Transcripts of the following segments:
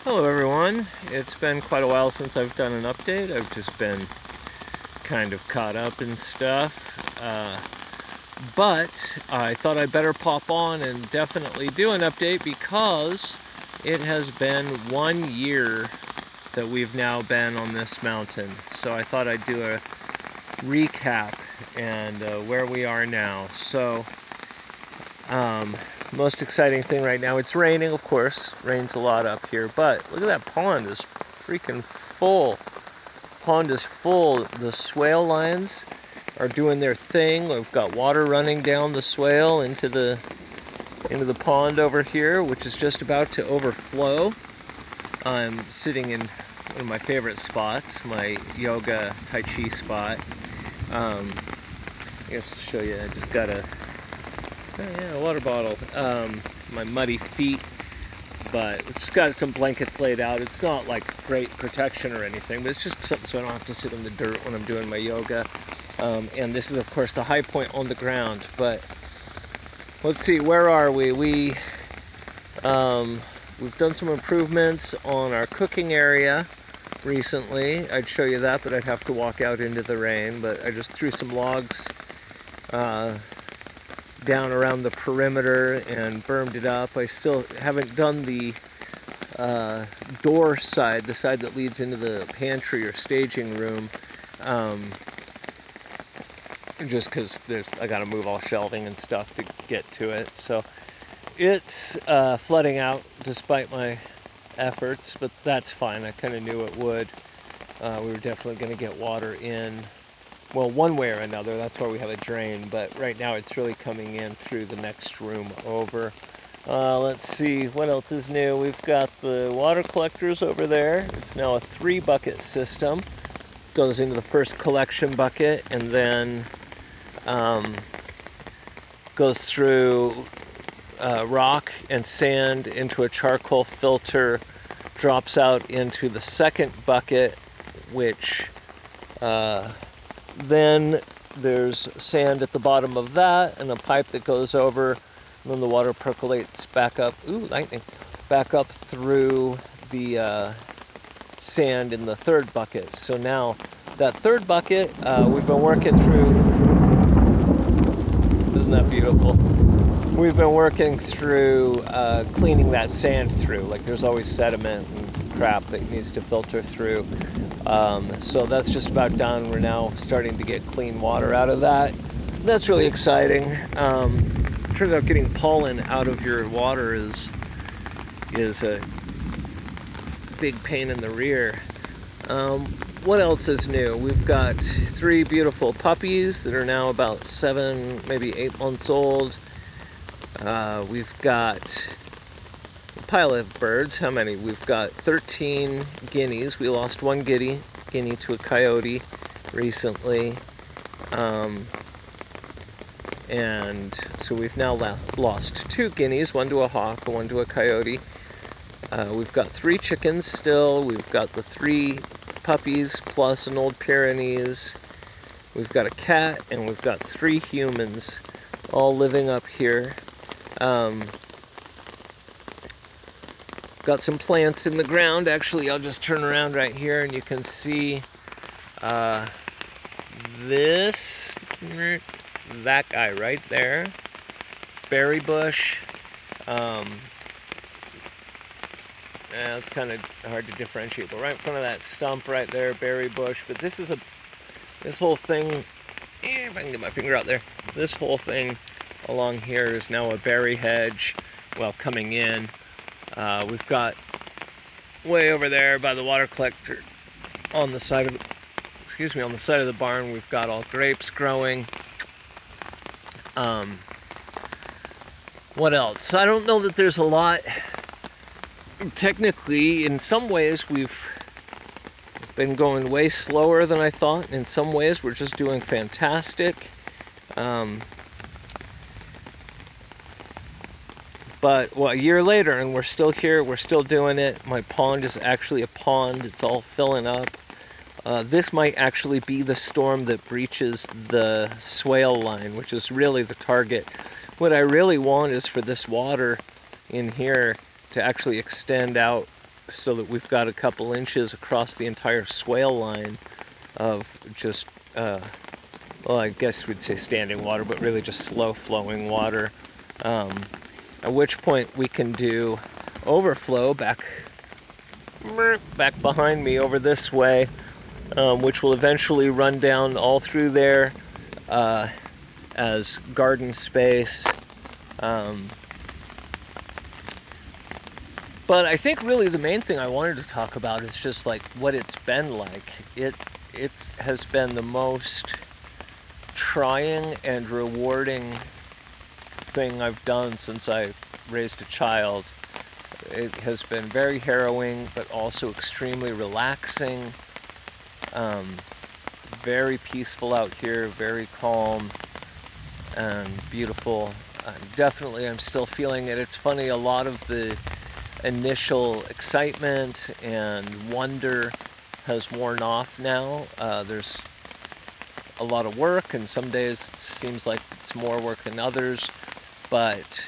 Hello everyone. It's been quite a while since I've done an update. I've just been kind of caught up in stuff. But I thought I'd better pop on and definitely do an update because it has been 1 year that we've now been on this mountain. So I thought I'd do a recap and where we are now. So most exciting thing right now, it's raining, of course. Rains a lot up here, but look at that pond is freaking full. Pond is full. The swale lines are doing their thing. We've got water running down the swale into the pond over here, which is just about to overflow. I'm sitting in one of my favorite spots, my yoga tai chi spot. I guess I'll show you. I just got a water bottle. My muddy feet, but it's got some blankets laid out. It's not like great protection or anything, but it's just something so I don't have to sit in the dirt when I'm doing my yoga. And this is, of course, the high point on the ground. But let's see, where are we? We've done some improvements on our cooking area recently. I'd show you that, but I'd have to walk out into the rain. But I just threw some logs down around the perimeter and bermed it up. I still haven't done the door side, the side that leads into the pantry or staging room, just because I got to move all shelving and stuff to get to it. So it's flooding out despite my efforts, but that's fine. I kind of knew it would. We were definitely going to get water in. Well, one way or another, that's why we have a drain, but right now it's really coming in through the next room over. Let's see, what else is new? We've got the water collectors over there. It's now a 3-bucket system. Goes into the first collection bucket and then goes through rock and sand into a charcoal filter, drops out into the second bucket, which then there's sand at the bottom of that and a pipe that goes over, and then the water percolates back up, lightning, back up through the sand in the third bucket. So now that third bucket, we've been working through, isn't that beautiful? We've been working through cleaning that sand through. Like there's always sediment and crap that needs to filter through. So that's just about done. We're now starting to get clean water out of that. That's really exciting. Turns out getting pollen out of your water is a big pain in the rear. What else is new? We've got 3 beautiful puppies that are now about 7, maybe 8 months old. We've got a pile of birds. How many? We've got 13 guineas. We lost one guinea to a coyote recently. And so we've now lost 2 guineas, one to a hawk and one to a coyote. We've got 3 chickens still. We've got the 3 puppies plus an old Pyrenees. We've got a cat and we've got 3 humans all living up here. Got some plants in the ground. Actually, I'll just turn around right here and you can see that guy right there, berry bush. It's kind of hard to differentiate, but right in front of that stump right there, berry bush. But this whole thing, if I can get my finger out there, this whole thing along here is now a berry hedge. Well, coming in, we've got way over there by the water collector on the side of the barn, we've got all grapes growing. What else? I don't know that there's a lot. Technically, in some ways, we've been going way slower than I thought. In some ways, we're just doing fantastic. But a year later, and we're still here, we're still doing it. My pond is actually a pond. It's all filling up. This might actually be the storm that breaches the swale line, which is really the target. What I really want is for this water in here to actually extend out so that we've got a couple inches across the entire swale line of just, well, I guess we'd say standing water, but really just slow flowing water. At which point we can do overflow back behind me over this way, which will eventually run down all through there as garden space. But I think really the main thing I wanted to talk about is just like what it's been like. It has been the most trying and rewarding thing I've done since I raised a child. It has been very harrowing, but also extremely relaxing. Very peaceful out here, very calm and beautiful. Definitely, I'm still feeling it. It's funny, a lot of the initial excitement and wonder has worn off now. There's a lot of work, and some days it seems like it's more work than others, but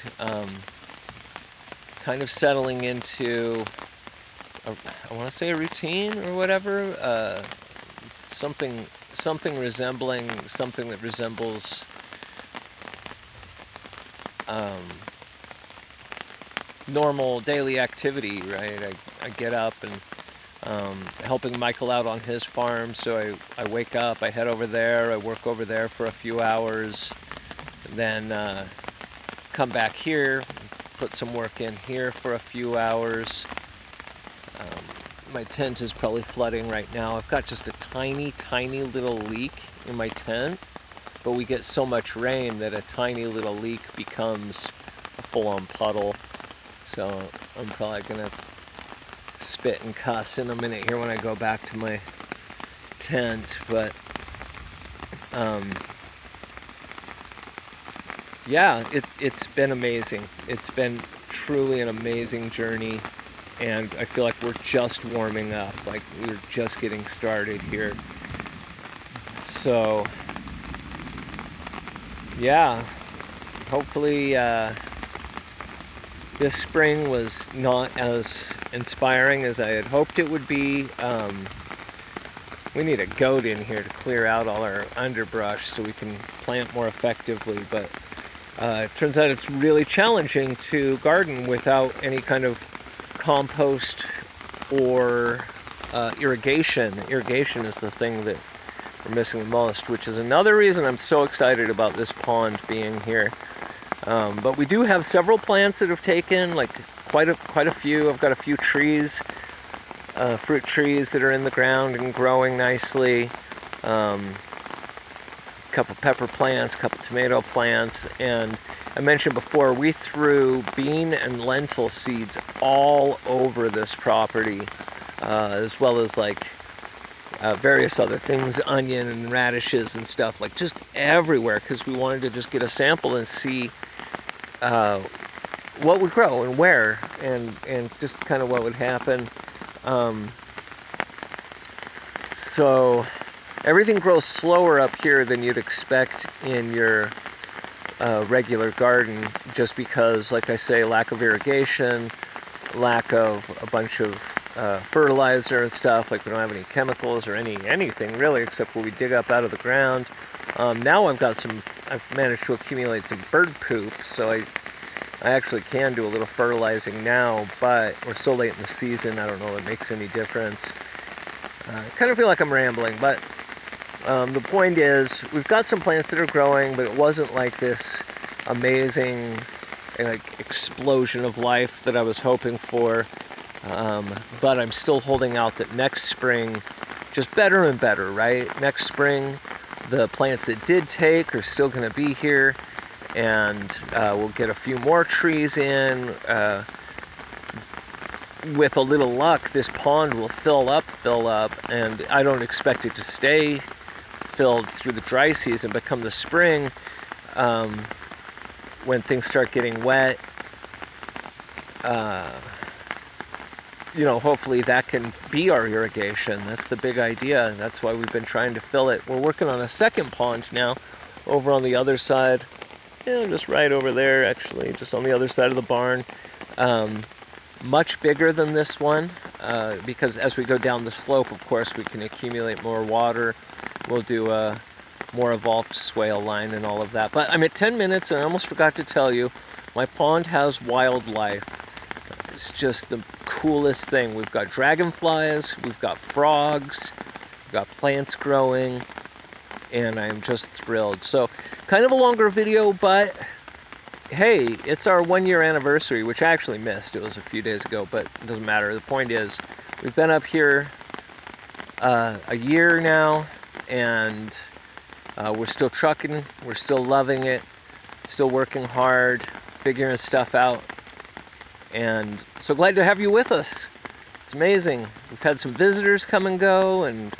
kind of settling into, I want to say a routine or whatever, something that resembles normal daily activity, right? I get up and helping Michael out on his farm, so I wake up, I head over there, I work over there for a few hours, then come back here, put some work in here for a few hours. My tent is probably flooding right now. I've got just a tiny little leak in my tent, but we get so much rain that a tiny little leak becomes a full-on puddle. So I'm probably gonna spit and cuss in a minute here when I go back to my tent, but yeah, it's been amazing. It's been truly an amazing journey, and I feel like we're just warming up, like we're just getting started here. So yeah, hopefully this spring was not as inspiring as I had hoped it would be. We need a goat in here to clear out all our underbrush so we can plant more effectively, but it turns out it's really challenging to garden without any kind of compost or irrigation. Irrigation is the thing that we're missing the most, which is another reason I'm so excited about this pond being here. But we do have several plants that have taken, like quite a few. I've got a few trees, fruit trees that are in the ground and growing nicely. A couple pepper plants, a couple tomato plants, and I mentioned before, we threw bean and lentil seeds all over this property, as well as like various other things, onion and radishes and stuff, like just everywhere, because we wanted to just get a sample and see what would grow and where, and just kind of what would happen. So everything grows slower up here than you'd expect in your regular garden, just because, like I say, lack of irrigation, lack of a bunch of fertilizer and stuff. Like we don't have any chemicals or anything really, except what we dig up out of the ground. Now I've managed to accumulate some bird poop, so I actually can do a little fertilizing now, but we're so late in the season, I don't know if it makes any difference. I kind of feel like I'm rambling, but the point is, we've got some plants that are growing, but it wasn't like this amazing like explosion of life that I was hoping for. But I'm still holding out that next spring, just better and better, right? Next spring, the plants that did take are still going to be here, and we'll get a few more trees in. With a little luck, this pond will fill up, and I don't expect it to stay filled through the dry season, but come the spring, when things start getting wet, hopefully that can be our irrigation. That's the big idea. That's why we've been trying to fill it. We're working on a second pond now over on the other side. Yeah, just right over there, actually, just on the other side of the barn. much bigger than this one because as we go down the slope, of course, we can accumulate more water. We'll do a more evolved swale line and all of that. But I'm at 10 minutes and I almost forgot to tell you, my pond has wildlife. It's just the coolest thing. We've got dragonflies, we've got frogs, we've got plants growing, and I'm just thrilled. So kind of a longer video, but hey, it's our 1-year anniversary, which I actually missed. It was a few days ago, but it doesn't matter. The point is, we've been up here a year now, and we're still trucking, we're still loving it, still working hard, figuring stuff out, and so glad to have you with us. It's amazing. We've had some visitors come and go, and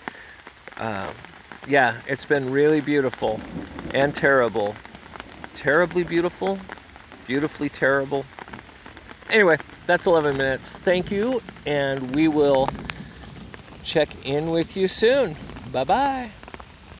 yeah, it's been really beautiful and terrible. Terribly beautiful, beautifully terrible. Anyway, that's 11 minutes. Thank you, and we will check in with you soon. Bye-bye.